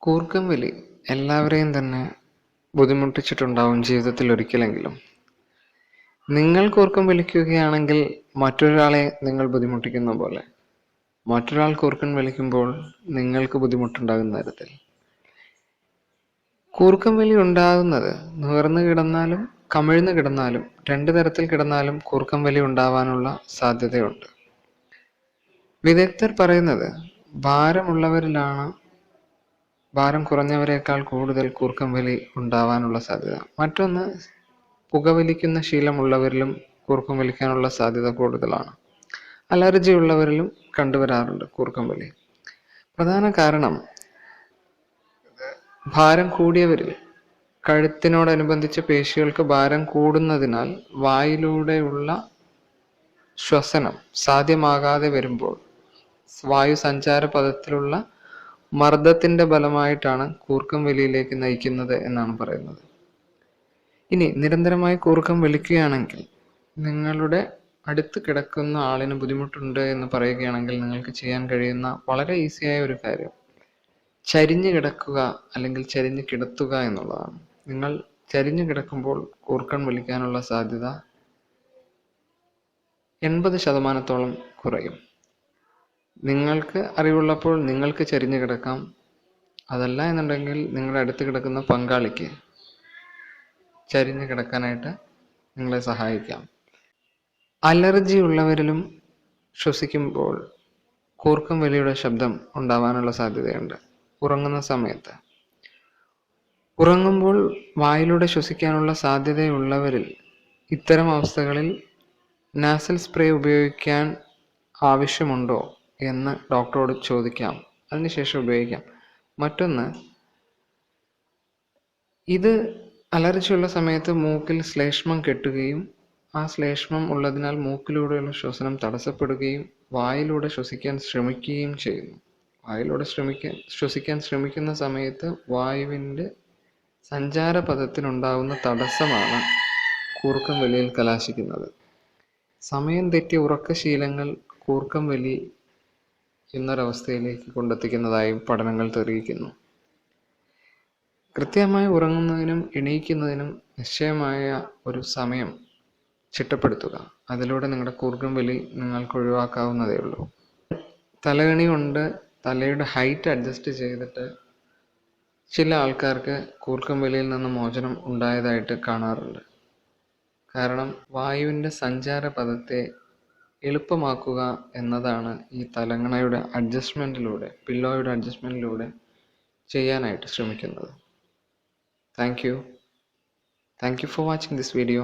കൂർക്കം വലി എല്ലാവരെയും തന്നെ ബുദ്ധിമുട്ടിച്ചിട്ടുണ്ടാവും ജീവിതത്തിൽ ഒരിക്കലെങ്കിലും. നിങ്ങൾ കൂർക്കം വലിക്കുകയാണെങ്കിൽ മറ്റൊരാളെ നിങ്ങൾ ബുദ്ധിമുട്ടിക്കുന്ന പോലെ മറ്റൊരാൾ കൂർക്കം വലിക്കുമ്പോൾ നിങ്ങൾക്ക് ബുദ്ധിമുട്ടുണ്ടാകുന്ന തരത്തിൽ. കൂർക്കം വലി ഉണ്ടാകുന്നത് നിവർന്നു കിടന്നാലും കമിഴ്ന്നു കിടന്നാലും രണ്ടു തരത്തിൽ കിടന്നാലും കൂർക്കം വലി ഉണ്ടാവാനുള്ള സാധ്യതയുണ്ട്. വിദഗ്ധർ പറയുന്നത് ഭാരമുള്ളവരിലാണ് ഭാരം കുറഞ്ഞവരേക്കാൾ കൂടുതൽ കൂർക്കം വലി ഉണ്ടാവാനുള്ള സാധ്യത. മറ്റൊന്ന്, പുകവലിക്കുന്ന ശീലമുള്ളവരിലും കൂർക്കം വലിക്കാനുള്ള സാധ്യത കൂടുതലാണ്. അലർജി ഉള്ളവരിലും കണ്ടുവരാറുണ്ട് കൂർക്കം വലി. പ്രധാന കാരണം ഭാരം കൂടിയവരിൽ കഴുത്തിനോടനുബന്ധിച്ച് പേശികൾക്ക് ഭാരം കൂടുന്നതിനാൽ വായിലൂടെയുള്ള ശ്വസനം സാധ്യമാകാതെ വരുമ്പോൾ വായു സഞ്ചാര പഥത്തിലുള്ള മർദ്ദത്തിന്റെ ഫലമായിട്ടാണ് കൂർക്കം വലിയിലേക്ക് നയിക്കുന്നത് എന്നാണ് പറയുന്നത്. ഇനി നിരന്തരമായി കൂർക്കം വലിക്കുകയാണെങ്കിൽ നിങ്ങളുടെ അടുത്ത് കിടക്കുന്ന ആളിന് ബുദ്ധിമുട്ടുണ്ട് എന്ന് പറയുകയാണെങ്കിൽ നിങ്ങൾക്ക് ചെയ്യാൻ കഴിയുന്ന വളരെ ഈസിയായ ഒരു കാര്യം ചരിഞ്ഞു കിടക്കുക അല്ലെങ്കിൽ ചരിഞ്ഞു കിടത്തുക എന്നുള്ളതാണ്. നിങ്ങൾ ചരിഞ്ഞു കിടക്കുമ്പോൾ കൂർക്കം വലിക്കാനുള്ള സാധ്യത 80% കുറയും. നിങ്ങൾക്ക് അറിവുള്ളപ്പോൾ നിങ്ങൾക്ക് ചരിഞ്ഞു കിടക്കാം. അതല്ല എന്നുണ്ടെങ്കിൽ നിങ്ങളുടെ അടുത്ത് കിടക്കുന്ന പങ്കാളിക്ക് ചരിഞ്ഞു കിടക്കാനായിട്ട് നിങ്ങളെ സഹായിക്കാം. അലർജി ഉള്ളവരിലും ശ്വസിക്കുമ്പോൾ കൂർക്കം വലിയുടെ ശബ്ദം ഉണ്ടാവാനുള്ള സാധ്യതയുണ്ട്. ഉറങ്ങുന്ന സമയത്ത് ഉറങ്ങുമ്പോൾ വായിലൂടെ ശ്വസിക്കാനുള്ള സാധ്യതയുള്ളവരിൽ ഇത്തരം അവസ്ഥകളിൽ നാസൽ സ്പ്രേ ഉപയോഗിക്കാൻ ആവശ്യമുണ്ടോ എന്ന് ഡോക്ടറോട് ചോദിക്കാം. അതിനുശേഷം ഉപയോഗിക്കാം. മറ്റൊന്ന്, ഇത് അലർജിയുള്ള സമയത്ത് മൂക്കിൽ ശ്ലേഷ്മം കെട്ടുകയും ആ ശ്ലേഷ്മം ഉള്ളതിനാൽ മൂക്കിലൂടെയുള്ള ശ്വസനം തടസ്സപ്പെടുകയും വായിലൂടെ ശ്വസിക്കാൻ ശ്രമിക്കുകയും ചെയ്യുന്നു. വായിലൂടെ ശ്വസിക്കാൻ ശ്രമിക്കുന്ന സമയത്ത് വായുവിൻ്റെ സഞ്ചാരപഥത്തിനുണ്ടാകുന്ന തടസ്സമാണ് കൂർക്കം വലിയിൽ കലാശിക്കുന്നത്. സമയം തെറ്റിയ ഉറക്കശീലങ്ങൾ കൂർക്കം വലി എന്നൊരവസ്ഥയിലേക്ക് കൊണ്ടെത്തിക്കുന്നതായും പഠനങ്ങൾ തെളിയിക്കുന്നു. കൃത്യമായി ഉറങ്ങുന്നതിനും എണീക്കുന്നതിനും നിശ്ചയമായ ഒരു സമയം ചിട്ടപ്പെടുത്തുക. അതിലൂടെ നിങ്ങളുടെ കൂർക്കം വലി നിങ്ങൾക്ക് ഒഴിവാക്കാവുന്നതേ ഉള്ളൂ. തലകണി കൊണ്ട് തലയുടെ ഹൈറ്റ് അഡ്ജസ്റ്റ് ചെയ്തിട്ട് ചില ആൾക്കാർക്ക് കൂർക്കം വലിയിൽ നിന്ന് മോചനം ഉണ്ടായതായിട്ട് കാണാറുണ്ട്. കാരണം വായുവിൻ്റെ സഞ്ചാരപഥത്തെ എളുപ്പമാക്കുക എന്നതാണ് ഈ തലങ്ങണയുടെ അഡ്ജസ്റ്റ്മെൻറ്റിലൂടെ, പില്ലോയുടെ അഡ്ജസ്റ്റ്മെൻറ്റിലൂടെ ചെയ്യാനായിട്ട് ശ്രമിക്കുന്നത്. Thank you for watching this video.